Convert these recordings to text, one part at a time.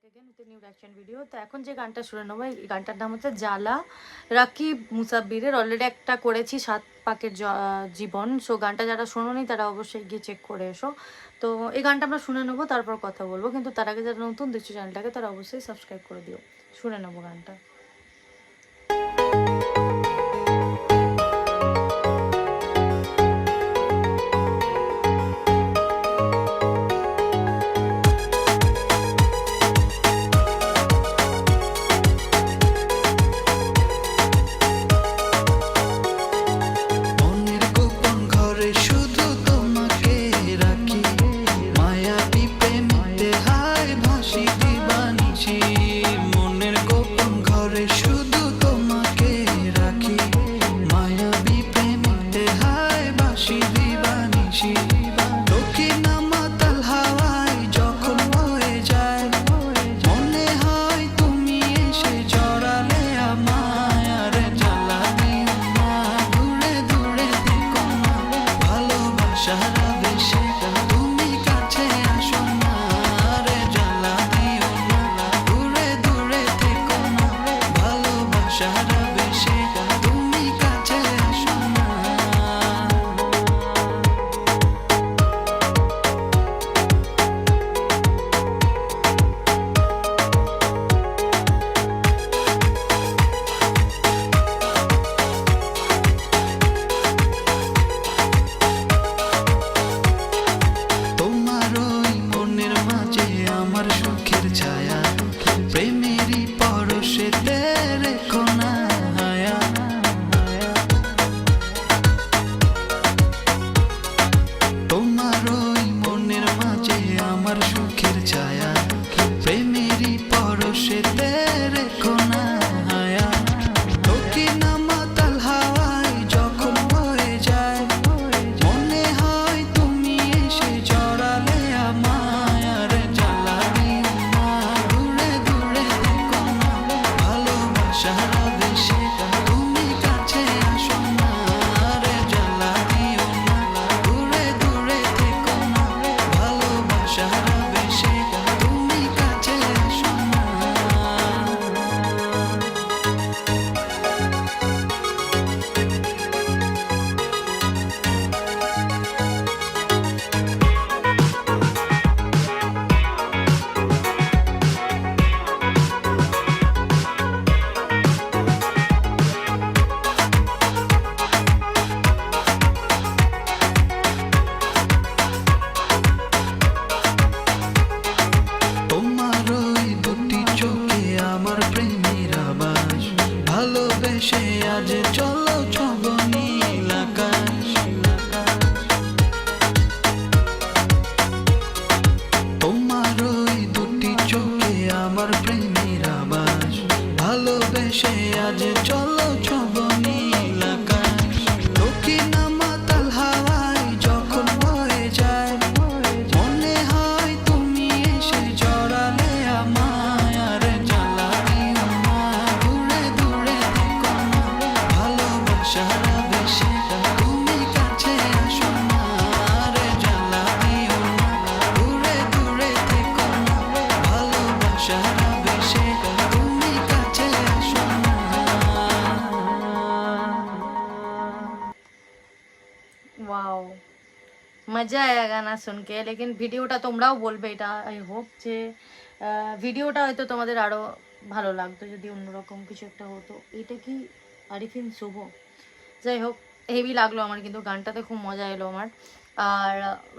Back again with new reaction video. তো এখন যে গানটা শুনে নেবো, এই গানটার নাম হচ্ছে জ্বালা, রাকিব মুসাব্বিরের। অলরেডি একটা করেছি, 7 পাকের জীবন। সো গানটা যারা শোনোনি তারা অবশ্যই গিয়ে চেক করে এসো। তো এই গানটা আমরা শুনে নেবো, তারপর কথা বলবো। কিন্তু তার আগে যারা নতুন দেখছো চ্যানেলটাকে, তারা অবশ্যই সাবস্ক্রাইব করে দিও। শুনে নেবো গানটা। वाओ, मज़ा आया गाना सुन के। लेकिन ভিডিওটা তোমরাও বলবে, এটা আই হোপ যে ভিডিওটা হয়তো তোমাদের আরও ভালো লাগতো যদি অন্যরকম কিছু একটা হতো। এটা কি আরিফিন শুভ? যাই হোক, হেভি লাগলো আমার, কিন্তু গানটাতে খুব মজা এলো আমার। আর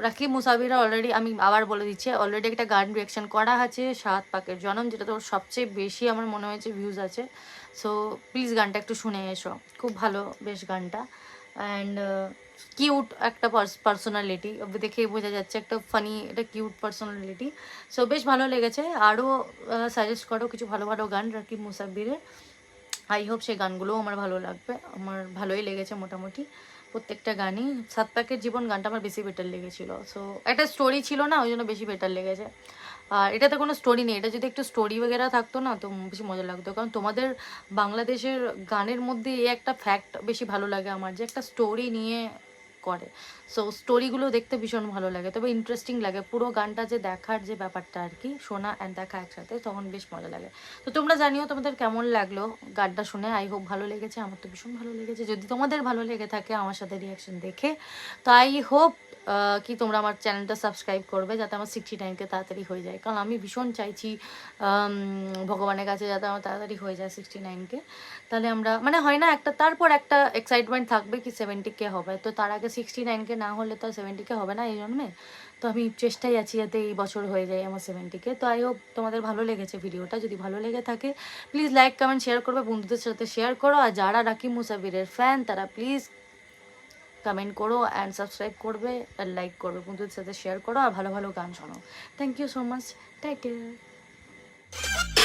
রাকিব মুসাবিরা অলরেডি, আমি আবার বলে দিচ্ছি, অলরেডি একটা গান রিয়াকশন করা আছে 7 পাকের জনম, যেটা তোর সবচেয়ে বেশি আমার মনে হয়েছে ভিউজ আছে। সো প্লিজ গানটা একটু শুনে এসো, খুব ভালো বেশ গানটা। অ্যান্ড কিউট একটা পার্সোনালিটি, দেখেই বোঝা যাচ্ছে একটা ফানি, একটা কিউট পার্সোনালিটি। সো বেশ ভালো লেগেছে। আরও সাজেস্ট করো কিছু ভালো ভালো গান রাকিব মুসাব্বিরের। আই হোপ সেই গানগুলোও আমার ভালো লাগবে। আমার ভালোই লেগেছে মোটামুটি প্রত্যেকটা গানই। 7 প্যাকের জীবন গানটা আমার বেশি বেটার লেগেছিলো। সো একটা স্টোরি ছিল না, ওই জন্য বেশি বেটার লেগেছে। আর এটাতে কোনো স্টোরি নেই, এটা যদি একটু স্টোরি বগেরা থাকতো না তো বেশি মজা লাগতো। কারণ তোমাদের বাংলাদেশের গানের মধ্যে এই একটা ফ্যাক্ট বেশি ভালো লাগে আমার, যে একটা স্টোরি নিয়ে করে। সো স্টোরিগুলো দেখতে ভীষণ ভালো লাগে, তবে ইন্টারেস্টিং লাগে পুরো গানটা যে দেখার যে ব্যাপারটা আর কি, শোনা অ্যান্ড দেখা একসাথে, তখন বেশ মজা লাগে। তো তোমরা জানিও তোমাদের কেমন লাগলো গানটা শুনে, আই হোপ ভালো লেগেছে, আমার তো ভীষণ ভালো লেগেছে। যদি তোমাদের ভালো লেগে থাকে আমার সাথে রিয়াকশন দেখে, তো আই হোপ কি তোমরা আমার চ্যানেলটা সাবস্ক্রাইব করবে যাতে আমার 69কে তাড়াতাড়ি হয়ে যায়, কারণ আমি ভীষণ চাইছি ভগবানের কাছে যাতে আমার তাড়াতাড়ি হয়ে যায় 69কে। তাহলে আমরা মানে হয় না একটা, তারপর একটা এক্সাইটমেন্ট থাকবে কি 70কে হবে, তো তার আগে 69কে না হলে তো 70কে হবে না এই জন্মে। তো আমি চেষ্টাই আছি যাতে এই বছর হয়ে যায় আমার 70কে। তো আই হোপ তোমাদের ভালো লেগেছে ভিডিওটা, যদি ভালো লেগে থাকে প্লিজ লাইক কমেন্ট শেয়ার করবে, বন্ধুদের সাথে শেয়ার করো। আর যারা রাকিব মুসাফিরের ফ্যান তারা প্লিজ কমেন্ট করো অ্যান্ড সাবস্ক্রাইব করবে আর লাইক করবে, বন্ধুদের সাথে শেয়ার করো আর ভালো ভালো গান শোনো। Thank you so much, take care.